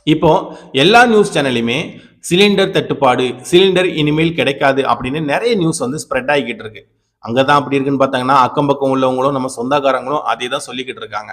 இப்போ எல்லா news சேனலையுமே cylinder தட்டுப்பாடு, சிலிண்டர் இனிமேல் கிடைக்காது அப்படின்னு நிறைய நியூஸ் வந்து ஸ்ப்ரெட் ஆகிக்கிட்டு இருக்கு. அங்கதான் அப்படி இருக்குன்னு பார்த்தாங்கன்னா, அக்கம் பக்கம் உள்ளவங்களும் நம்ம சொந்தக்காரங்களும் அதே தான் சொல்லிக்கிட்டு இருக்காங்க.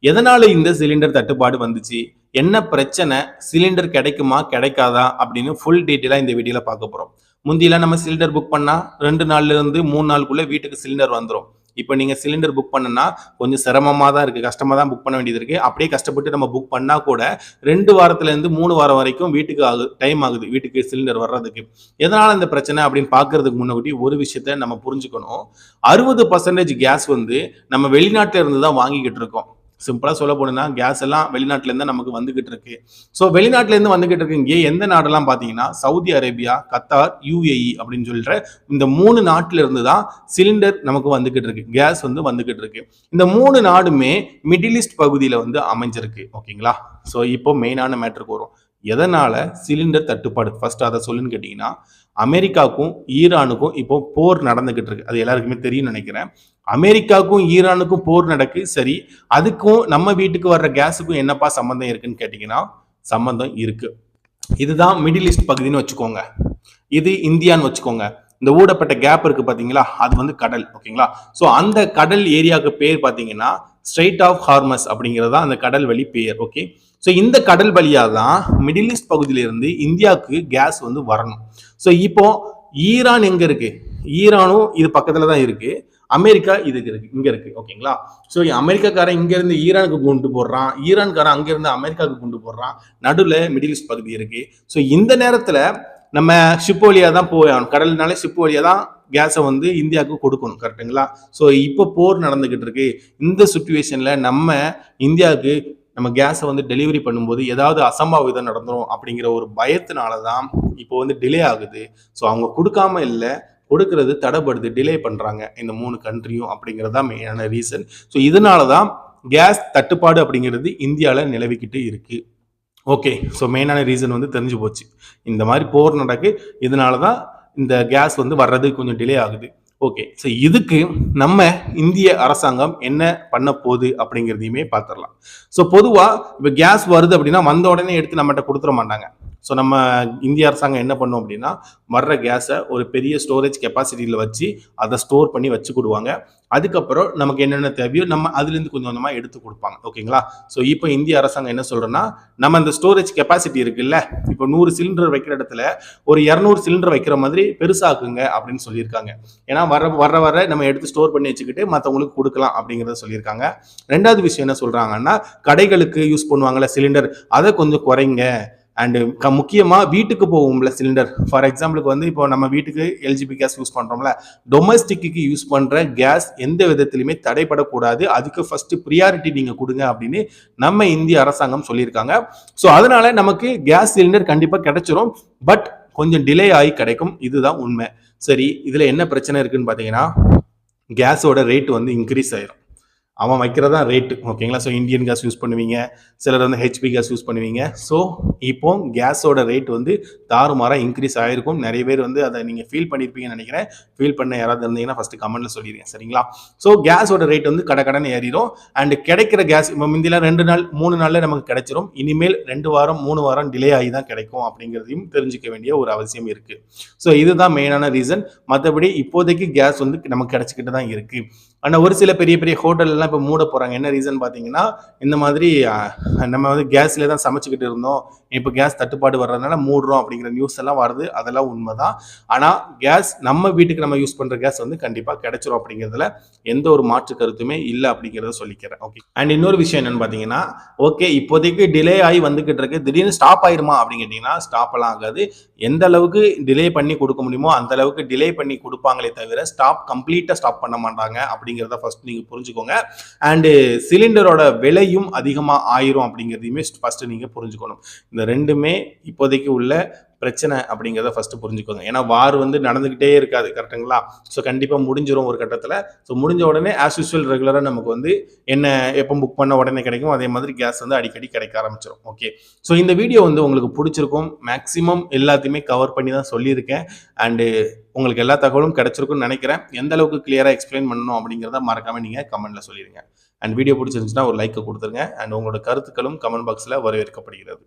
எதனால இந்த சிலிண்டர் தட்டுப்பாடு வந்துச்சு? என்ன பிரச்சனை? சிலிண்டர் கிடைக்குமா? கிடைக்காதா? அப்படின்னு ஃபுல் டீட்டெயிலா இந்த வீடியோல பார்க்க போறோம். முந்தியெல்லாம் நம்ம சிலிண்டர் புக் பண்ணா 2 நாள்ல இருந்து 3 நாளுக்குள்ள வீட்டுக்கு சிலிண்டர் வந்துரும். இப்போ நீங்க சிலிண்டர் புக் பண்ணனா கொஞ்சம் சிரமமா தான் இருக்கு. கஷ்டமா தான் புக் பண்ண வேண்டியது இருக்கு. அப்படியே கஷ்டப்பட்டு நம்ம புக் பண்ணா கூட 2 வாரத்துல இருந்து 3 வாரம் வரைக்கும் வீட்டுக்கு டைம் ஆகுது. வீட்டுக்கு சிலிண்டர் வர்றதுக்கு. எதனால இந்த பிரச்சனை அப்படின்னு பார்க்கறதுக்கு முன்னாடி ஒரு விஷயத்த நம்ம புரிஞ்சுக்கணும். 60% கேஸ் வந்து நம்ம வெளிநாட்டுல இருந்து தான் வாங்கிக்கிட்டு இருக்கோம். சிம்பிளா சொல்ல போனா கேஸ் எல்லாம் வெளிநாட்டுல இருந்து நமக்கு வந்துகிட்டு இருக்கு. சோ வெளிநாட்டுல இருந்து வந்துகிட்டு இருக்கு. இங்கே எந்த நாடெல்லாம் பாத்தீங்கன்னா சவுதி அரேபியா, கத்தார், யுஏஇ அப்படின்னு சொல்ற இந்த 3 நாட்டுல இருந்து தான் சிலிண்டர் நமக்கு வந்துகிட்டு இருக்கு. கேஸ் வந்து வந்துகிட்டு இருக்கு. இந்த 3 நாடுமே மிடில் ஈஸ்ட் பகுதியில வந்து அமைஞ்சிருக்கு. ஓகேங்களா? சோ இப்போ மெயினான மேட்டருக்கு வரும். எதனால சிலிண்டர் தட்டுப்பாடு? ஃபர்ஸ்ட் அதை சொல்லுன்னு கேட்டீங்கன்னா, அமெரிக்காவுக்கும் ஈரானுக்கும் இப்போ போர் நடந்துகிட்டு இருக்கு. அது எல்லாருக்குமே தெரியும் நினைக்கிறேன். அமெரிக்காவுக்கும் ஈரானுக்கும் போர் நடக்கு. சரி, அதுக்கும் நம்ம வீட்டுக்கு வர்ற கேஸுக்கும் என்னப்பா சம்பந்தம் இருக்குன்னு கேட்டீங்கன்னா, சம்பந்தம் இருக்கு. இதுதான் மிடில் ஈஸ்ட் பகுதின்னு வச்சுக்கோங்க. இது இந்தியான்னு வச்சுக்கோங்க. இந்த ஊடப்பட்ட கேப் இருக்கு பாத்தீங்களா, அது வந்து கடல். ஓகேங்களா? சோ அந்த கடல் ஏரியாவுக்கு பேர் பாத்தீங்கன்னா ஸ்ட்ரெயிட் ஆஃப் ஹார்மஸ் அப்படிங்கிறது தான் அந்த கடல் வழி பேர். ஓகே, ஸோ இந்த கடல் வழியா தான் மிடில் ஈஸ்ட் பகுதியிலிருந்து இந்தியாவுக்கு கேஸ் வந்து வரணும். ஸோ இப்போ ஈரான் எங்க இருக்கு? ஈரானும் இது பக்கத்துல தான் இருக்கு. அமெரிக்கா இதுக்கு இருக்கு, இங்க இருக்கு. ஓகேங்களா? ஸோ அமெரிக்காக்காரன் இங்க இருந்து ஈரானுக்கு கொண்டு போடுறான், ஈரான்காரன் அங்க இருந்து அமெரிக்காவுக்கு கொண்டு போடுறான். நடுவில் மிடில் ஈஸ்ட் பகுதி இருக்கு. ஸோ இந்த நேரத்துல நம்ம ஷிப் வழியா தான் போகணும். கடல்னாலே ஷிப் வழியா தான் கேஸை வந்து இந்தியாவுக்கு கொடுக்கணும். கரெக்டுங்களா? ஸோ இப்போ போர் நடந்துகிட்டு இருக்கு. இந்த சுச்சுவேஷன்ல நம்ம இந்தியாவுக்கு நம்ம கேஸை வந்து டெலிவரி பண்ணும்போது ஏதாவது அசம்பாவிதம் நடந்துடும் அப்படிங்கிற ஒரு பயத்தினால தான் இப்போ வந்து டிலே ஆகுது. ஸோ அவங்க கொடுக்காம இல்லை, கொடுக்கறது தடைப்படுது, டிலே பண்றாங்க இந்த 3 கண்ட்ரியும் அப்படிங்கிறது தான் மெயினான ரீசன். ஸோ இதனால தான் கேஸ் தட்டுப்பாடு அப்படிங்கிறது இந்தியாவில் நிலவிக்கிட்டு இருக்கு. ஓகே, ஸோ மெயினான ரீசன் வந்து தெரிஞ்சு போச்சு. இந்த மாதிரி போர் நடக்கு, இதனால தான் இந்த கேஸ் வந்து வர்றது கொஞ்சம் டிலே ஆகுது. ஓகே, ஸோ இதுக்கு நம்ம இந்திய அரசாங்கம் என்ன பண்ண போகுது அப்படிங்கிறதையுமே பார்த்துடலாம். ஸோ பொதுவாக இப்போ கேஸ் வருது அப்படின்னா வந்த உடனே எடுத்து நம்மகிட்ட கொடுத்துட மாட்டாங்க. ஸோ நம்ம இந்திய அரசாங்கம் என்ன பண்ணும் அப்படின்னா, வர்ற கேஸை ஒரு பெரிய ஸ்டோரேஜ் கெப்பாசிட்டியில் வச்சு அதை ஸ்டோர் பண்ணி வச்சுக்கிடுவாங்க. அதுக்கப்புறம் நமக்கு என்னென்ன தேவையோ நம்ம அதுலேருந்து கொஞ்சம் கொஞ்சமாக எடுத்து கொடுப்பாங்க. ஓகேங்களா? ஸோ இப்போ இந்திய அரசாங்கம் என்ன சொல்கிறோன்னா, நம்ம அந்த ஸ்டோரேஜ் கெப்பாசிட்டி இருக்குல்ல, இப்போ 100 சிலிண்டர் வைக்கிற இடத்துல ஒரு 200 சிலிண்டர் வைக்கிற மாதிரி பெருசாக்குங்க அப்படின்னு சொல்லியிருக்காங்க. ஏன்னா வர நம்ம எடுத்து ஸ்டோர் பண்ணி வச்சுக்கிட்டு மற்றவங்களுக்கு கொடுக்கலாம் அப்படிங்கிறத சொல்லியிருக்காங்க. ரெண்டாவது விஷயம் என்ன சொல்கிறாங்கன்னா, கடைகளுக்கு யூஸ் பண்ணுவாங்கள்ல சிலிண்டர், அதை கொஞ்சம் குறைங்க. அண்டு முக்கியமாக வீட்டுக்கு போகும்ல சிலிண்டர். ஃபார் எக்ஸாம்பிளுக்கு வந்து இப்போ நம்ம வீட்டுக்கு எல்ஜிபி கேஸ் யூஸ் பண்ணுறோம்ல, டொமஸ்டிக்கு யூஸ் பண்ணுற கேஸ் எந்த விதத்திலுமே தடைப்படக்கூடாது. அதுக்கு ஃபர்ஸ்ட் ப்ரியாரிட்டி நீங்கள் கொடுங்க அப்படின்னு நம்ம இந்திய அரசாங்கம் சொல்லியிருக்காங்க. ஸோ அதனால நமக்கு கேஸ் சிலிண்டர் கண்டிப்பாக கிடைச்சிரும். பட் கொஞ்சம் டிலே ஆகி கிடைக்கும். இதுதான் உண்மை. சரி, இதில் என்ன பிரச்சனை இருக்குன்னு பார்த்தீங்கன்னா, கேஸோட ரேட் வந்து இன்க்ரீஸ் ஆயிரும். அவன் வைக்கிறதா ரேட்டு. ஓகேங்களா? ஸோ இந்தியன் கேஸ் யூஸ் பண்ணுவீங்க, சிலர் வந்து ஹெச்பி கேஸ் யூஸ் பண்ணுவீங்க. ஸோ இப்போ கேஸோட ரேட் வந்து தாறுமாறாக இன்க்ரீஸ் ஆகிருக்கும். நிறைய பேர் வந்து அதை நீங்கள் ஃபீல் பண்ணியிருப்பீங்கன்னு நினைக்கிறேன். ஃபீல் பண்ண யாராவது இருந்தீங்கன்னா ஃபஸ்ட்டு கமெண்ட்டில் சொல்லிடுங்க. சரிங்களா? ஸோ கேஸோட ரேட் வந்து கடை ஏறிடும். அண்ட் கிடைக்கிற கேஸ் இப்போ முந்திலாம் 2 நாள் 3 நாளில் நமக்கு கிடைச்சிரும். இனிமேல் 2 வாரம் 3 வாரம் டிலே ஆகி தான் கிடைக்கும் அப்படிங்கிறதையும் தெரிஞ்சுக்க வேண்டிய ஒரு அவசியம் இருக்குது. ஸோ இதுதான் மெயினான ரீசன். மற்றபடி இப்போதைக்கு கேஸ் வந்து நமக்கு கிடைச்சிக்கிட்டு தான் இருக்குது. ஆனால் ஒரு சில பெரிய பெரிய ஹோட்டல்லாம் இப்போ மூட போகிறாங்க. என்ன ரீசன் பார்த்தீங்கன்னா, இந்த மாதிரி நம்ம வந்து கேஸ்லேயே தான் சமைச்சிக்கிட்டு இருந்தோம், இப்போ கேஸ் தட்டுப்பாடு வர்றதுனால மூடுறோம் அப்படிங்கிற நியூஸ் எல்லாம் வருது. அதெல்லாம் உண்மைதான். ஆனால் கேஸ் நம்ம வீட்டுக்கு நம்ம யூஸ் பண்ணுற கேஸ் வந்து கண்டிப்பாக கிடைச்சிரும் அப்படிங்கிறதுல எந்த ஒரு மாற்று கருத்துமே இல்லை அப்படிங்கிறத சொல்லிக்கிறேன். ஓகே, அண்ட் இன்னொரு விஷயம் என்னன்னு பார்த்தீங்கன்னா, ஓகே இப்போதைக்கு டிலே ஆகி வந்துகிட்டு இருக்கு, திடீர்னு ஸ்டாப் ஆயிருமா அப்படின்னு கேட்டிங்கன்னா ஸ்டாப் எல்லாம் ஆகாது. எந்த அளவுக்கு டிலே பண்ணி கொடுக்க முடியுமோ அந்த அளவுக்கு டிலே பண்ணி கொடுப்பாங்களே தவிர கம்ப்ளீட்டாக ஸ்டாப் பண்ண மாட்டாங்க அப்படிங்கிறத ஃபர்ஸ்ட் நீங்கள் புரிஞ்சுக்கோங்க. அண்டு சிலிண்டரோட விலையும் அதிகமாக ஆயிரும் அப்படிங்கிறதையுமே ஃபர்ஸ்ட் நீங்கள் புரிஞ்சுக்கணும். இந்த ரெண்டுமே இப்போதைக்கு உள்ள பிரச்சனை அப்படிங்கிறத ஃபர்ஸ்ட் புரிஞ்சுக்கோங்க. ஏன்னா வார் வந்து நடந்துகிட்டே இருக்காது. கரெக்டுங்களா? ஸோ கண்டிப்பாக முடிஞ்சிடும் ஒரு கட்டத்தில். ஸோ முடிஞ்ச உடனே ஆஸ் யூஸ்வல் ரெகுலராக நமக்கு வந்து என்ன எப்போ புக் பண்ண உடனே கிடைக்கும், அதே மாதிரி கேஸ் வந்து அடிக்கடி கிடைக்க ஆரம்பிச்சிடும். ஓகே, ஸோ இந்த வீடியோ வந்து உங்களுக்கு பிடிச்சிருக்கும். மேக்ஸிமம் எல்லாத்தையுமே கவர் பண்ணி தான் சொல்லியிருக்கேன். அண்டு உங்களுக்கு எல்லா தகவலும் கிடைச்சிருக்கும்னு நினைக்கிறேன். எந்த அளவுக்கு கிளியராக எக்ஸ்பிளைன் பண்ணணும் அப்படிங்கிறத மறக்காம நீங்கள் கமெண்ட்ல சொல்லிடுங்க. அண்ட் வீடியோ பிடிச்சிருந்துச்சுன்னா ஒரு லைக் கொடுத்துருங்க. அண்ட் உங்களோட கருத்துக்களும் கமெண்ட் பாக்ஸில் வரவேற்கப்படுகிறது.